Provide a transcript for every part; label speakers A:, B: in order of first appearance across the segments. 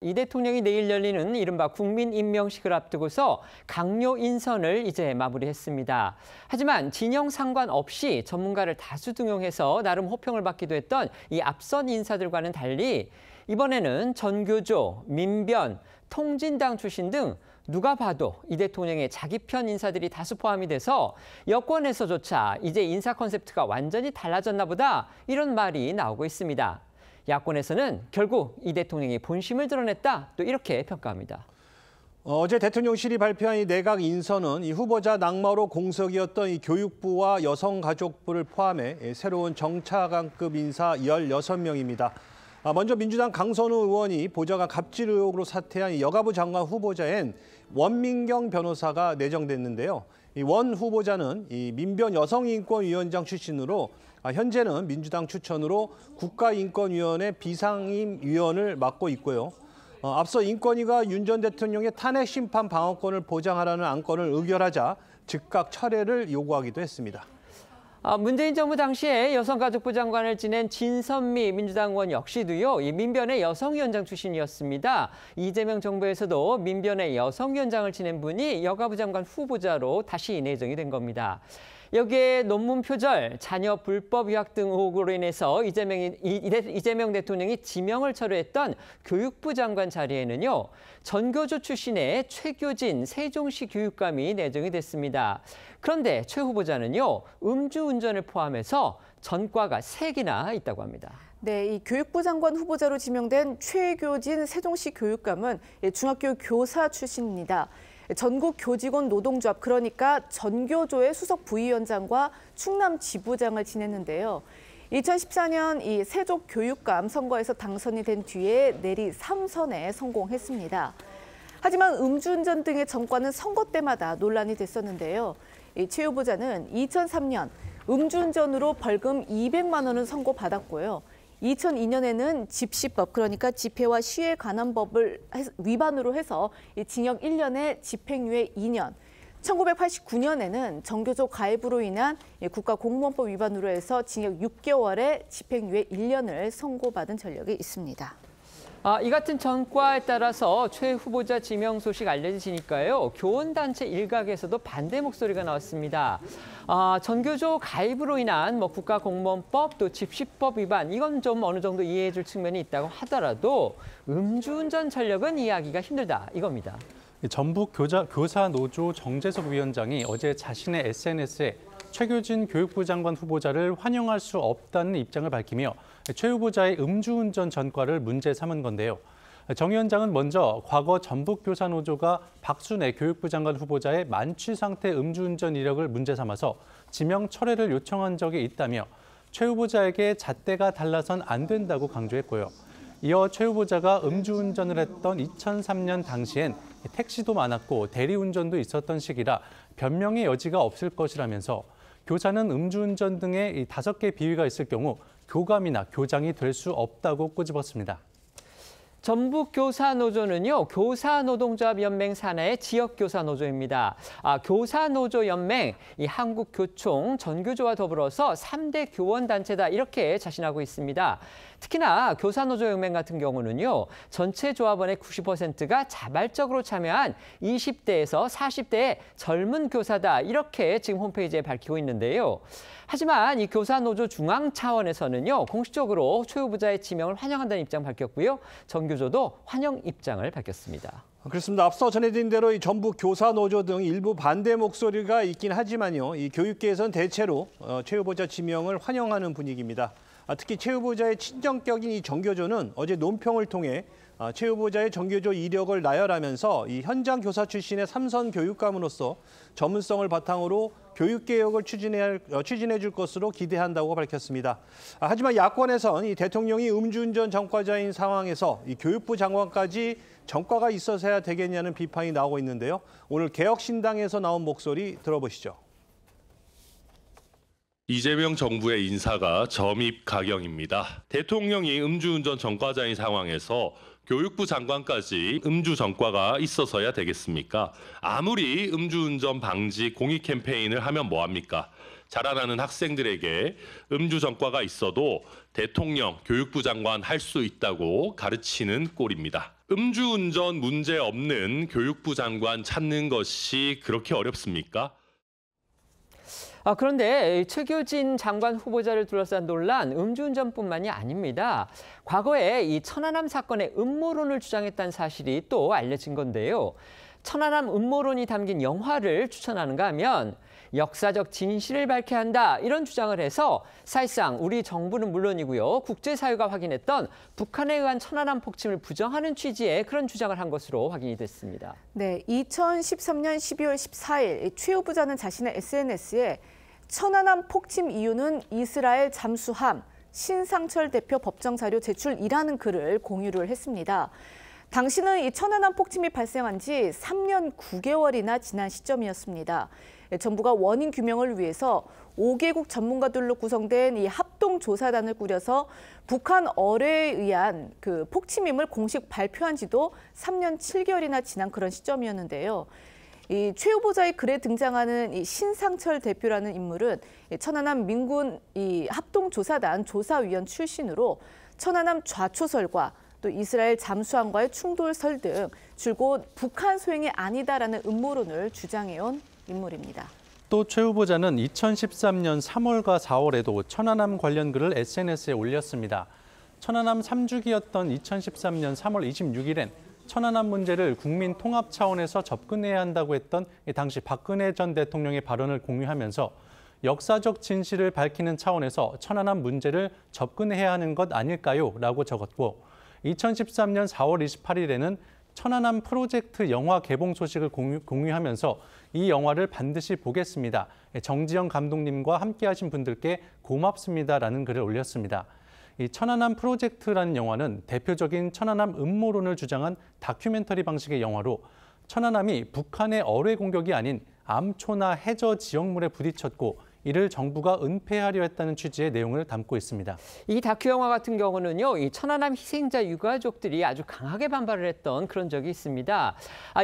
A: 이 대통령이 내일 열리는 이른바 국민임명식을 앞두고서 강요 인선을 이제 마무리했습니다. 하지만 진영 상관없이 전문가를 다수 등용해서 나름 호평을 받기도 했던 이 앞선 인사들과는 달리 이번에는 전교조, 민변, 통진당 출신 등 누가 봐도 이 대통령의 자기 편 인사들이 다수 포함이 돼서 여권에서조차 이제 인사 컨셉트가 완전히 달라졌나 보다 이런 말이 나오고 있습니다. 야권에서는 결국 이 대통령이 본심을 드러냈다 또 이렇게 평가합니다.
B: 어제 대통령실이 발표한 이 내각 인선은 이 후보자 낙마로 공석이었던 이 교육부와 여성가족부를 포함해 새로운 정차관급 인사 16명입니다. 먼저 민주당 강선우 의원이 보좌관 갑질 의혹으로 사퇴한 여가부 장관 후보자엔 원민경 변호사가 내정됐는데요. 이 원 후보자는 이 민변 여성인권위원장 출신으로 현재는 민주당 추천으로 국가인권위원회 비상임위원을 맡고 있고요. 앞서 인권위가 윤 전 대통령의 탄핵 심판 방어권을 보장하라는 안건을 의결하자 즉각 철회를 요구하기도 했습니다.
A: 문재인 정부 당시에 여성가족부 장관을 지낸 진선미 민주당 의원 역시도요, 이 민변의 여성위원장 출신이었습니다. 이재명 정부에서도 민변의 여성위원장을 지낸 분이 여가부 장관 후보자로 다시 내정이 된 겁니다. 여기에 논문 표절, 자녀 불법 유학 등 의혹으로 인해서 이재명 대통령이 지명을 철회했던 교육부 장관 자리에는요, 전교조 출신의 최교진 세종시 교육감이 내정이 됐습니다. 그런데 최 후보자는요, 음주운전을 포함해서 전과가 3개나 있다고 합니다.
C: 네, 이 교육부 장관 후보자로 지명된 최교진 세종시 교육감은 중학교 교사 출신입니다. 전국 교직원 노동조합, 그러니까 전교조의 수석 부위원장과 충남 지부장을 지냈는데요. 2014년 이 세종 교육감 선거에서 당선이 된 뒤에 내리 3선에 성공했습니다. 하지만 음주운전 등의 전과는 선거 때마다 논란이 됐었는데요. 이 최 후보자는 2003년 음주운전으로 벌금 200만 원을 선고받았고요. 2002년에는 집시법, 그러니까 집회와 시위에 관한 법을 위반으로 해서 징역 1년에 집행유예 2년, 1989년에는 정교조 가해부로 인한 국가공무원법 위반으로 해서 징역 6개월에 집행유예 1년을 선고받은 전력이 있습니다.
A: 이 같은 전과에 따라서 최 후보자 지명 소식 알려지니까요, 교원단체 일각에서도 반대 목소리가 나왔습니다. 전교조 가입으로 인한 국가공무원법 또 집시법 위반, 이건 좀 어느 정도 이해해 줄 측면이 있다고 하더라도 음주운전 전력은 이해하기가 힘들다 이겁니다.
D: 전북 교사노조 정재석 위원장이 어제 자신의 SNS에 최교진 교육부 장관 후보자를 환영할 수 없다는 입장을 밝히며 최 후보자의 음주운전 전과를 문제 삼은 건데요. 정 위원장은 먼저 과거 전북교사노조가 박순애 교육부 장관 후보자의 만취 상태 음주운전 이력을 문제 삼아서 지명 철회를 요청한 적이 있다며 최 후보자에게 잣대가 달라선 안 된다고 강조했고요. 이어 최 후보자가 음주운전을 했던 2003년 당시엔 택시도 많았고 대리운전도 있었던 시기라 변명의 여지가 없을 것이라면서 교사는 음주운전 등의 5개 비위가 있을 경우 교감이나 교장이 될 수 없다고 꼬집었습니다.
A: 전북교사노조는요, 교사노동조합연맹 산하의 지역교사노조입니다. 교사노조연맹, 이 한국교총, 전교조와 더불어서 3대 교원단체다 이렇게 자신하고 있습니다. 특히나 교사노조연맹 같은 경우는요, 전체 조합원의 90%가 자발적으로 참여한 20대에서 40대의 젊은 교사다 이렇게 지금 홈페이지에 밝히고 있는데요. 하지만 이 교사노조 중앙 차원에서는요, 공식적으로 최 후보자의 지명을 환영한다는 입장 밝혔고요. 전교조도 환영 입장을 밝혔습니다.
B: 그렇습니다. 앞서 전해드린 대로 이 전북 교사노조 등 일부 반대 목소리가 있긴 하지만요, 이 교육계에서는 대체로 최 후보자 지명을 환영하는 분위기입니다. 특히 최 후보자의 친정격인 이 전교조는 어제 논평을 통해 최 후보자의 전교조 이력을 나열하면서 이 현장 교사 출신의 3선 교육감으로서 전문성을 바탕으로 교육개혁을 추진해 줄 것으로 기대한다고 밝혔습니다. 하지만 야권에선 이 대통령이 음주운전 전과자인 상황에서 이 교육부 장관까지 전과가 있어서야 되겠냐는 비판이 나오고 있는데요. 오늘 개혁신당에서 나온 목소리 들어보시죠.
E: 이재명 정부의 인사가 점입가경입니다. 대통령이 음주운전 전과자인 상황에서 교육부 장관까지 음주 전과가 있어서야 되겠습니까? 아무리 음주운전 방지 공익 캠페인을 하면 뭐합니까? 자라나는 학생들에게 음주 전과가 있어도 대통령, 교육부 장관 할 수 있다고 가르치는 꼴입니다. 음주운전 문제 없는 교육부 장관 찾는 것이 그렇게 어렵습니까?
A: 그런데 최규진 장관 후보자를 둘러싼 논란, 음주운전뿐만이 아닙니다. 과거에 이 천안함 사건의 음모론을 주장했다는 사실이 또 알려진 건데요. 천안함 음모론이 담긴 영화를 추천하는가 하면 역사적 진실을 밝혀야 한다, 이런 주장을 해서 사실상 우리 정부는 물론이고요, 국제사회가 확인했던 북한에 의한 천안함 폭침을 부정하는 취지의 그런 주장을 한 것으로 확인이 됐습니다.
C: 네, 2013년 12월 14일 최 후보자는 자신의 SNS에 천안함 폭침 이유는 이스라엘 잠수함, 신상철 대표 법정 자료 제출이라는 글을 공유를 했습니다. 당시는 이 천안함 폭침이 발생한 지 3년 9개월이나 지난 시점이었습니다. 정부가 원인 규명을 위해서 5개국 전문가들로 구성된 이 합동조사단을 꾸려서 북한 어뢰에 의한 그 폭침임을 공식 발표한 지도 3년 7개월이나 지난 그런 시점이었는데요. 이 최 후보자의 글에 등장하는 이 신상철 대표라는 인물은 천안함 민군 이 합동조사단 조사위원 출신으로 천안함 좌초설과 또 이스라엘 잠수함과의 충돌설 등 줄곧 북한 소행이 아니다라는 음모론을 주장해온 인물입니다.
D: 또 최 후보자는 2013년 3월과 4월에도 천안함 관련 글을 SNS에 올렸습니다. 천안함 3주기였던 2013년 3월 26일엔 천안함 문제를 국민 통합 차원에서 접근해야 한다고 했던 당시 박근혜 전 대통령의 발언을 공유하면서 역사적 진실을 밝히는 차원에서 천안함 문제를 접근해야 하는 것 아닐까요? 라고 적었고 2013년 4월 28일에는 천안함 프로젝트 영화 개봉 소식을 공유하면서 이 영화를 반드시 보겠습니다. 정지영 감독님과 함께하신 분들께 고맙습니다라는 글을 올렸습니다. 이 천안함 프로젝트라는 영화는 대표적인 천안함 음모론을 주장한 다큐멘터리 방식의 영화로 천안함이 북한의 어뢰 공격이 아닌 암초나 해저 지역물에 부딪혔고 이를 정부가 은폐하려 했다는 취지의 내용을 담고 있습니다.
A: 이 다큐 영화 같은 경우는요, 이 천안함 희생자 유가족들이 아주 강하게 반발을 했던 그런 적이 있습니다.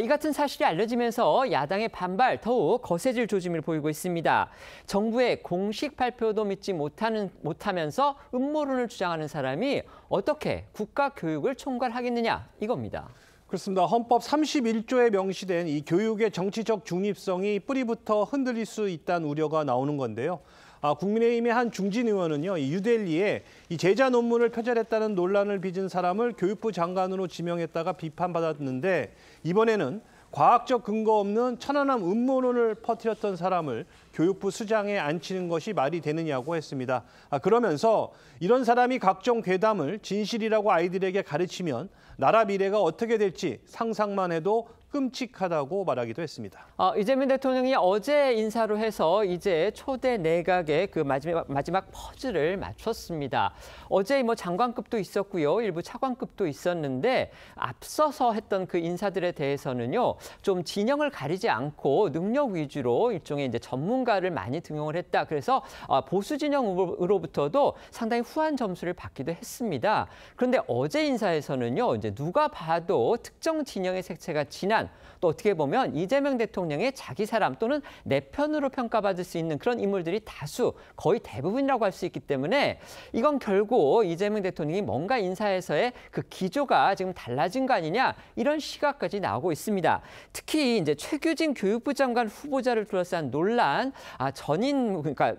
A: 이 같은 사실이 알려지면서 야당의 반발 더욱 거세질 조짐을 보이고 있습니다. 정부의 공식 발표도 믿지 못하면서 음모론을 주장하는 사람이 어떻게 국가 교육을 총괄하겠느냐, 이겁니다.
B: 그렇습니다. 헌법 31조에 명시된 이 교육의 정치적 중립성이 뿌리부터 흔들릴 수 있다는 우려가 나오는 건데요. 국민의힘의 한 중진 의원은요, 이 뉴델리에 이 제자 논문을 표절했다는 논란을 빚은 사람을 교육부 장관으로 지명했다가 비판받았는데 이번에는 과학적 근거 없는 천안함 음모론을 퍼뜨렸던 사람을 교육부 수장에 앉히는 것이 말이 되느냐고 했습니다. 그러면서 이런 사람이 각종 괴담을 진실이라고 아이들에게 가르치면 나라 미래가 어떻게 될지 상상만 해도 끔찍하다고 말하기도 했습니다.
A: 이재명 대통령이 어제 인사로 해서 이제 초대 내각의 그 마지막 퍼즐을 맞췄습니다. 어제 장관급도 있었고요, 일부 차관급도 있었는데 앞서서 했던 그 인사들에 대해서는요, 좀 진영을 가리지 않고 능력 위주로 일종의 이제 전문가를 많이 등용을 했다. 그래서 보수 진영으로부터도 상당히 후한 점수를 받기도 했습니다. 그런데 어제 인사에서는요, 이제 누가 봐도 특정 진영의 색채가 진한, 또 어떻게 보면 이재명 대통령의 자기 사람 또는 내 편으로 평가받을 수 있는 그런 인물들이 다수, 거의 대부분이라고 할 수 있기 때문에 이건 결국 이재명 대통령이 뭔가 인사에서의 그 기조가 지금 달라진 거 아니냐, 이런 시각까지 나오고 있습니다. 특히 이제 최규진 교육부 장관 후보자를 둘러싼 논란, 그러니까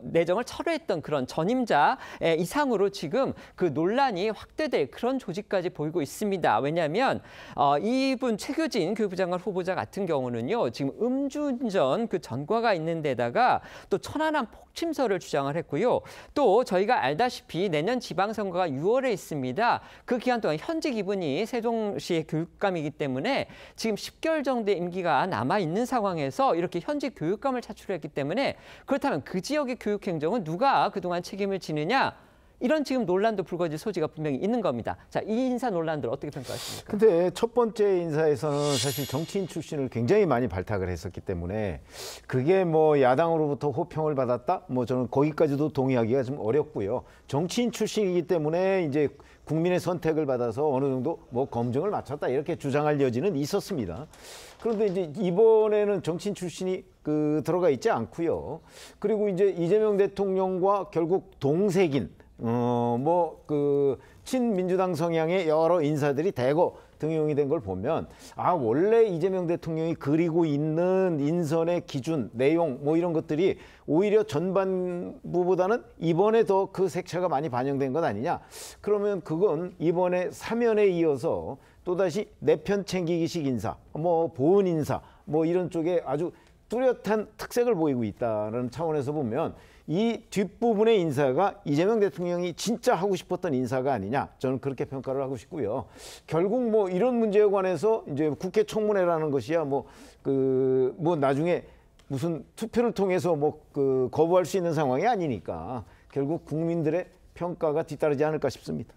A: 내정을 철회했던 그런 전임자 이상으로 지금 그 논란이 확대될 그런 조짐까지 보이고 있습니다. 왜냐하면 이분 최규진 교육부 장관 후보자 같은 경우는요, 지금 음주운전 그 전과가 있는 데다가 또 천안함 폭침설을 주장을 했고요. 또 저희가 알다시피 내년 지방선거가 6월에 있습니다. 그 기간 동안 현직 이분이 세종시의 교육감이기 때문에 지금 10개월 정도의 임기가 남아있는 상황에서 이렇게 현직 교육감을 차출했기 때문에 그렇다면 그 지역의 교육 행정은 누가 그동안 책임을 지느냐? 이런 지금 논란도 불거질 소지가 분명히 있는 겁니다. 자, 이 인사 논란들 어떻게 평가하십니까?
F: 근데 첫 번째 인사에서는 사실 정치인 출신을 굉장히 많이 발탁을 했었기 때문에 그게 야당으로부터 호평을 받았다? 저는 거기까지도 동의하기가 좀 어렵고요. 정치인 출신이기 때문에 이제 국민의 선택을 받아서 어느 정도 검증을 마쳤다 이렇게 주장할 여지는 있었습니다. 그런데 이제 이번에는 정치인 출신이 들어가 있지 않고요. 그리고 이제 이재명 대통령과 결국 동색인 친민주당 성향의 여러 인사들이 대거 등용이 된 걸 보면 원래 이재명 대통령이 그리고 있는 인선의 기준, 내용 뭐 이런 것들이 오히려 전반부보다는 이번에 더 그 색채가 많이 반영된 것 아니냐. 그러면 그건 이번에 사면에 이어서 또다시 내 편 챙기기식 인사, 뭐 보은 인사, 뭐 이런 쪽에 아주 뚜렷한 특색을 보이고 있다는 차원에서 보면 이 뒷부분의 인사가 이재명 대통령이 진짜 하고 싶었던 인사가 아니냐, 저는 그렇게 평가를 하고 싶고요. 결국 뭐 이런 문제에 관해서 이제 국회 청문회라는 것이야 뭐 나중에 무슨 투표를 통해서 거부할 수 있는 상황이 아니니까 결국 국민들의 평가가 뒤따르지 않을까 싶습니다.